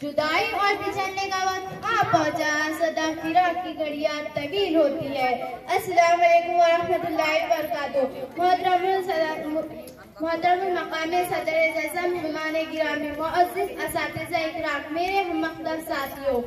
जुदाई और बिछड़ने का वक्त आ पहुंचा, सदा फिराक की घड़ियां तवील होती है। अस्सलाम वालेकुम वरहमतुल्लाहि वबरकातुहू। मोहतरम मकाम सदर जज़म मेहमान गिरामी मुअज़्ज़िज़ असातिज़ा इकराम, मेरे हममक़दर साथियों,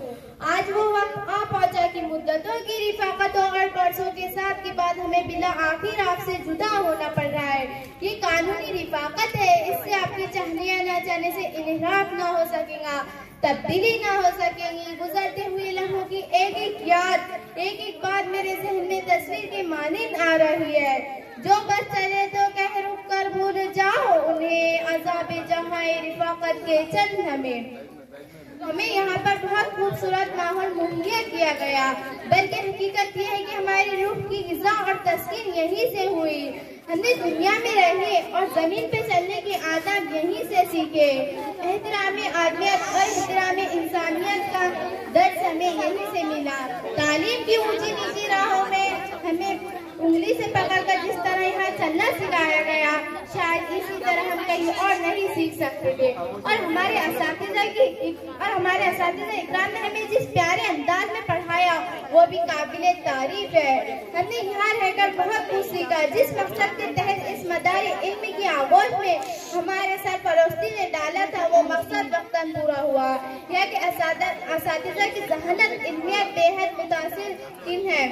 आज वो वक्त आ पहुंचा कि मुद्दतों की रिफ़ाक़तों और कर्ज़ों के साथ के बाद हमें बिला आखिर आपसे जुदा होना पड़ रहा है। ये कानूनी रिफ़ाक़त है, इससे आपके चाहने या न चाहने से इन्हिराफ न हो सकेगा, तब्दीली न हो सकेगी। गुजरते हुए लम्हों की एक एक याद, एक एक बात मेरे ज़हन में तस्वीर के मानिंद आ रही है। जो बस चले तो कह रुक कर भूल जाओ उन्हें, अज़ाबे जहाँ रिफ़ाक़त के चंद हमें यहाँ पर बहुत खूबसूरत माहौल मुहैया किया गया, बल्कि हकीकत यह है कि हमारी रूह की ग़िज़ा और तस्कीन यहीं से हुई। हमने दुनिया में रहे और ज़मीन पे चलने के आदाब यहीं से सीखे। एहतराम आदमियत और एहतराम इंसानियत का दर्स हमें यहीं से मिला। तालीम की ऊंची नीची राहों में हमें उंगली से पकड़कर जिस तरह यहाँ चलना सिखाया गया, शायद इसी तरह हम कहीं और नहीं सीख सकते थे। और हमारे असातिज़ा इकराम ने हमें जिस प्यारे अंदाज में पढ़ाया वो भी काबिले तारीफ है। हमने यहाँ रहकर बहुत कुछ सीखा। जिस मकसद के तहत इस मदारी इल्म की आगोश में हमारे सरपरस्ती ने डाला था, वो मकसद वक्तन पूरा हुआ। यह कि असातिज़ा की ज़हानत इल्मियत बेहद मुतासिर है।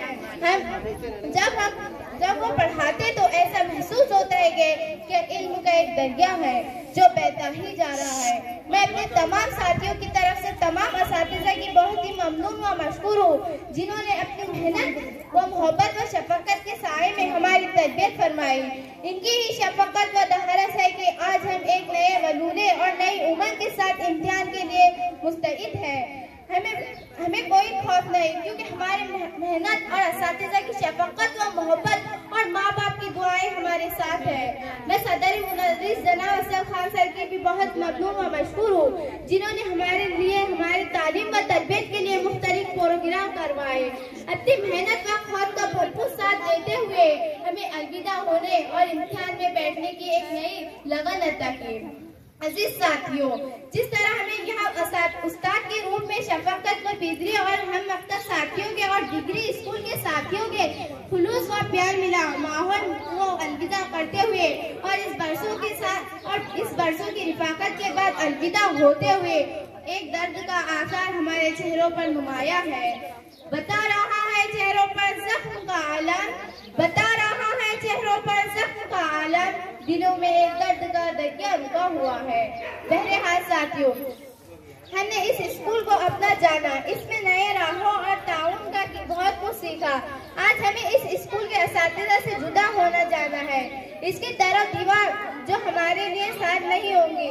जब वो पढ़ाते तो ऐसा महसूस होता है कि इल्म का एक दरिया है जो बहता ही जा रहा है। मैं अपने तमाम साथियों की तरफ से तमाम असातिज़ा की बहुत ही ममनून व मशकूर हूँ, जिन्होंने अपनी मेहनत व मोहब्बत व शफ़क़त के साए में हमारी तरबियत फरमाई। इनकी ही शफ़क़त व दहरस है कि आज हम एक नए वलूले और नई उमंग के साथ इम्तिहान के लिए मुस्तइद हैं। हमें कोई खौफ नहीं, क्योंकि हमारी मेहनत और असातिज़ा की शफ़क़त व मोहब्बत और माँ बाप की दुआएं हमारे साथ है। मैं सदर मुदर्रिस जनाब असद खान सर की भी बहुत ममनून व मशकूर हूँ, जिन्होंने हमारे लिए हमारी तालीम व तरबियत के लिए मुख्तलिफ प्रोग्राम करवाए। अपनी मेहनत व खौफ का भरपूर साथ देते हुए हमें अलविदा होने और इम्तिहान में बैठने की एक नई लगन अता की। अजीज साथियों, जिस तरह हमें यहाँ उस्ताद के रूप में शफ़क़त व बिदरी और हम मकतब साथियों के और डिग्री स्कूल के साथियों के खुलूस व प्यार मिला, माहौल को अलविदा करते हुए और इस बरसों की रिफ़ाक़त के बाद अलविदा होते हुए एक दर्द का आसार हमारे चेहरों पर नुमाया है। बता रहा है चेहरों पर ज़ख्म का आलम, बता रहा है चेहरों पर ज़ख्म का आलम, दिलों में एक दर्द का दरिया रुका हुआ है। बहरहाल साथियों, हमने इस स्कूल को अपना जाना, इसमें नए राहों और ताउन का बहुत कुछ सीखा। आज हमें इस स्कूल के असातिज़ा से जुदा होना जाना है। इसके तरफ दीवार जो हमारे लिए साथ नहीं होंगी,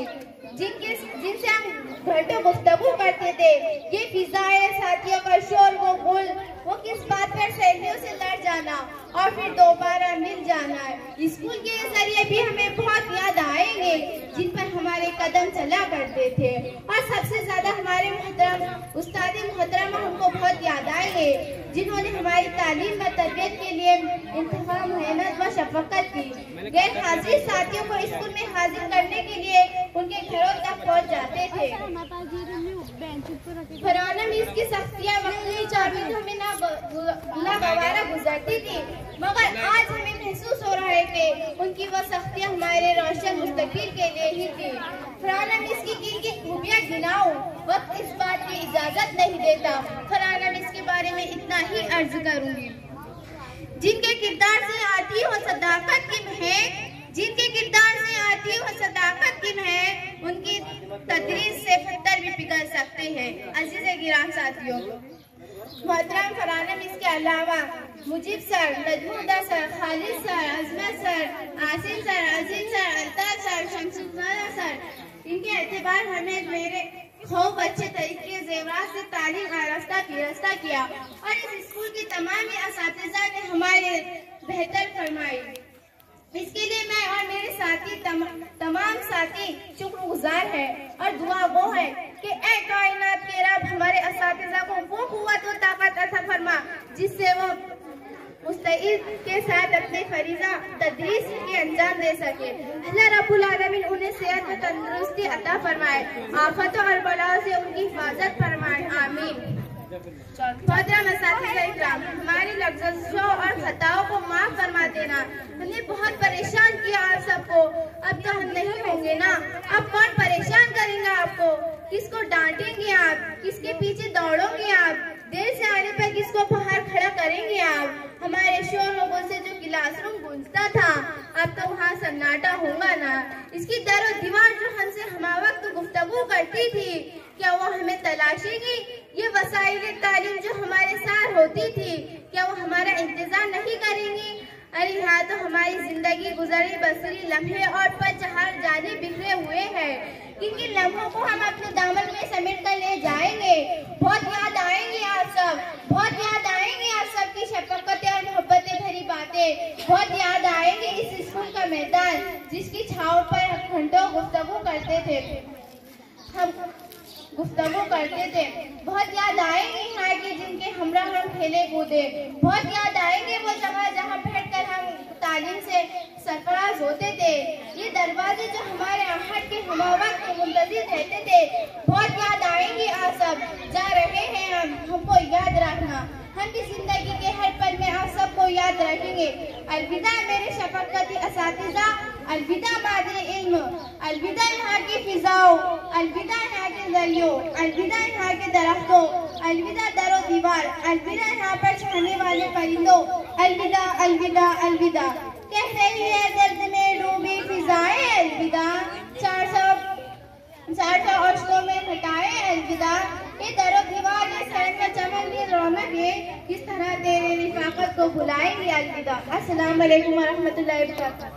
जिनसे हम घंटों गुफ्तगू करते थे, ये फिजाएं साथियों का शोर वो गुल, वो किस बात पर सहेलियों से लड़ जाना और फिर दोबारा मिल जाना है। स्कूल के जरिए भी हमें बहुत याद आएंगे जिन पर हमारे कदम चला करते थे, और सबसे ज्यादा हमारे मोहतरम उस्ताद मोहतरम हमको बहुत याद आएंगे, जिन्होंने हमारी तालीम व तरबियत के लिए इंतहा मेहनत व शफ़क़त की। गैर हाजिर साथियों को स्कूल में हाजिर करने के लिए उनके घरों तक पहुँच जाते थे। फरहाना मीज़ की सख्तियाँ वक्ती चाबी हमें नागवारा गुजरती थी, मगर आज हमें महसूस हो रहा है कि उनकी वह सख्तियाँ हमारे रोशन मुस्तक़बिल के लिए ही थी। फरहाना मीज़ की किन खूबियाँ गिनाऊं, वक्त इस बात की इजाज़त नहीं देता। फरहाना मीज़ के बारे में इतना ही अर्ज करूँगी। जिनके किरदार से आती हो सदाकत की महक, जिनके किरदार से आती हो सदाकत की महक, उनकी तदरीस से पत्थर भी पिघल सकते हैं। अजीज़ गिराम साथियों, मोहतरम फरहाना मीज़ के अलावा Mujib sir, Najmuddin sir, Khalid sir, Azmat sir, Asim sir, Aziz sir, Altaf sir, Shamsuddin sir, इनके एतबार हमें मेरे खूब अच्छे तरीके जेवरात से तालीम आरास्ता किया और इस स्कूल की तमाम असातिज़ा ने हमारे बेहतर फरमाई। इसके लिए मैं और मेरे साथी तमाम साथी शुक्रगुजार है, और दुआ वो है कि ऐ कायनात के रब हमारे असातिज़ा को वो कुव्वत व ताकत अता फरमा जिससे वो मुस्तईद के साथ अपने फरीज़ा तदरीस के अंजाम दे सके। अल्लाह रब्बुल आलमीन उन्हें सेहत व तंदुरुस्ती अता फरमाए, आफतों और बलाओं से उनकी मोहतरम असातिज़ा इकराम, हमारी लफ्ज़ों और खताओं को माफ फरमा देना। हमने बहुत परेशान किया आप सबको, अब तो हम नहीं होंगे ना। अब कौन परेशान करेंगे आपको? किसको डांटेंगे आप? किसके पीछे दौड़ोगे आप? देर से आने पर किसको बाहर खड़ा करेंगे आप? हमारे शोर लोगों से जो क्लासरूम गूंजता था, अब तो वहाँ सन्नाटा होगा ना। इसकी दर और दीवार जो हमसे हम वक्त गुफ्तगू करती थी, क्या वो हमें तलाशेगी? ये वसाइल तालीम जो हमारे साथ होती थी, क्या वो हमारा इंतजार नहीं करेंगी? अरे यहाँ तो हमारी जिंदगी गुजरी बसरी लम्हे और पचहार जाने बिखरे हुए हैं। किन लम्हों को हम अपने दामन में समेट कर ले जाएंगे। बहुत याद आएंगे आप सब, बहुत याद आएंगे आप सबकी शफकतें और मोहब्बतें भरी बातें। बहुत याद आएंगे इस स्कूल का मैदान जिसकी छाव पर हम घंटों गुफ्तगू करते थे। बहुत याद आएंगे यहाँ के जिनके हमरा हम खेले कूदे। बहुत याद आएंगे वो जगह जहाँ बैठकर हम तालीम से सरफराज होते थे। ये दरवाजे जो हमारे आहट के हमावत को मुंतज़िर रहते थे। बहुत याद आएंगे आप सब। जा रहे हैं हमको याद रखना। हम भी जिंदगी के हर पल में आप सबको याद रखेंगे। अलविदा मेरे शफकती असातिज़ा, अलविदा मादे इल्म, अलविदा यहाँ की फिजाओं, अलविदा यहाँ के दरियों, अलविदा यहाँ के दरख्तों, अलविदा दरो दीवार, अलविदा यहाँ पर छाने वाले परिंदों, अलविदा अलविदा अलविदा। कह रही है दर्द में डूबी फिजाएं अलविदा, 400 औशकों में घटाए अलविदा। ये दरो दीवार ये सड़क का चमन की रौनक है, किस तरह तेरे रिफाकत को बुलाएंगे अलविदा। अस्सलाम वालेकुम व रहमतुल्लाहि व बरकातहू।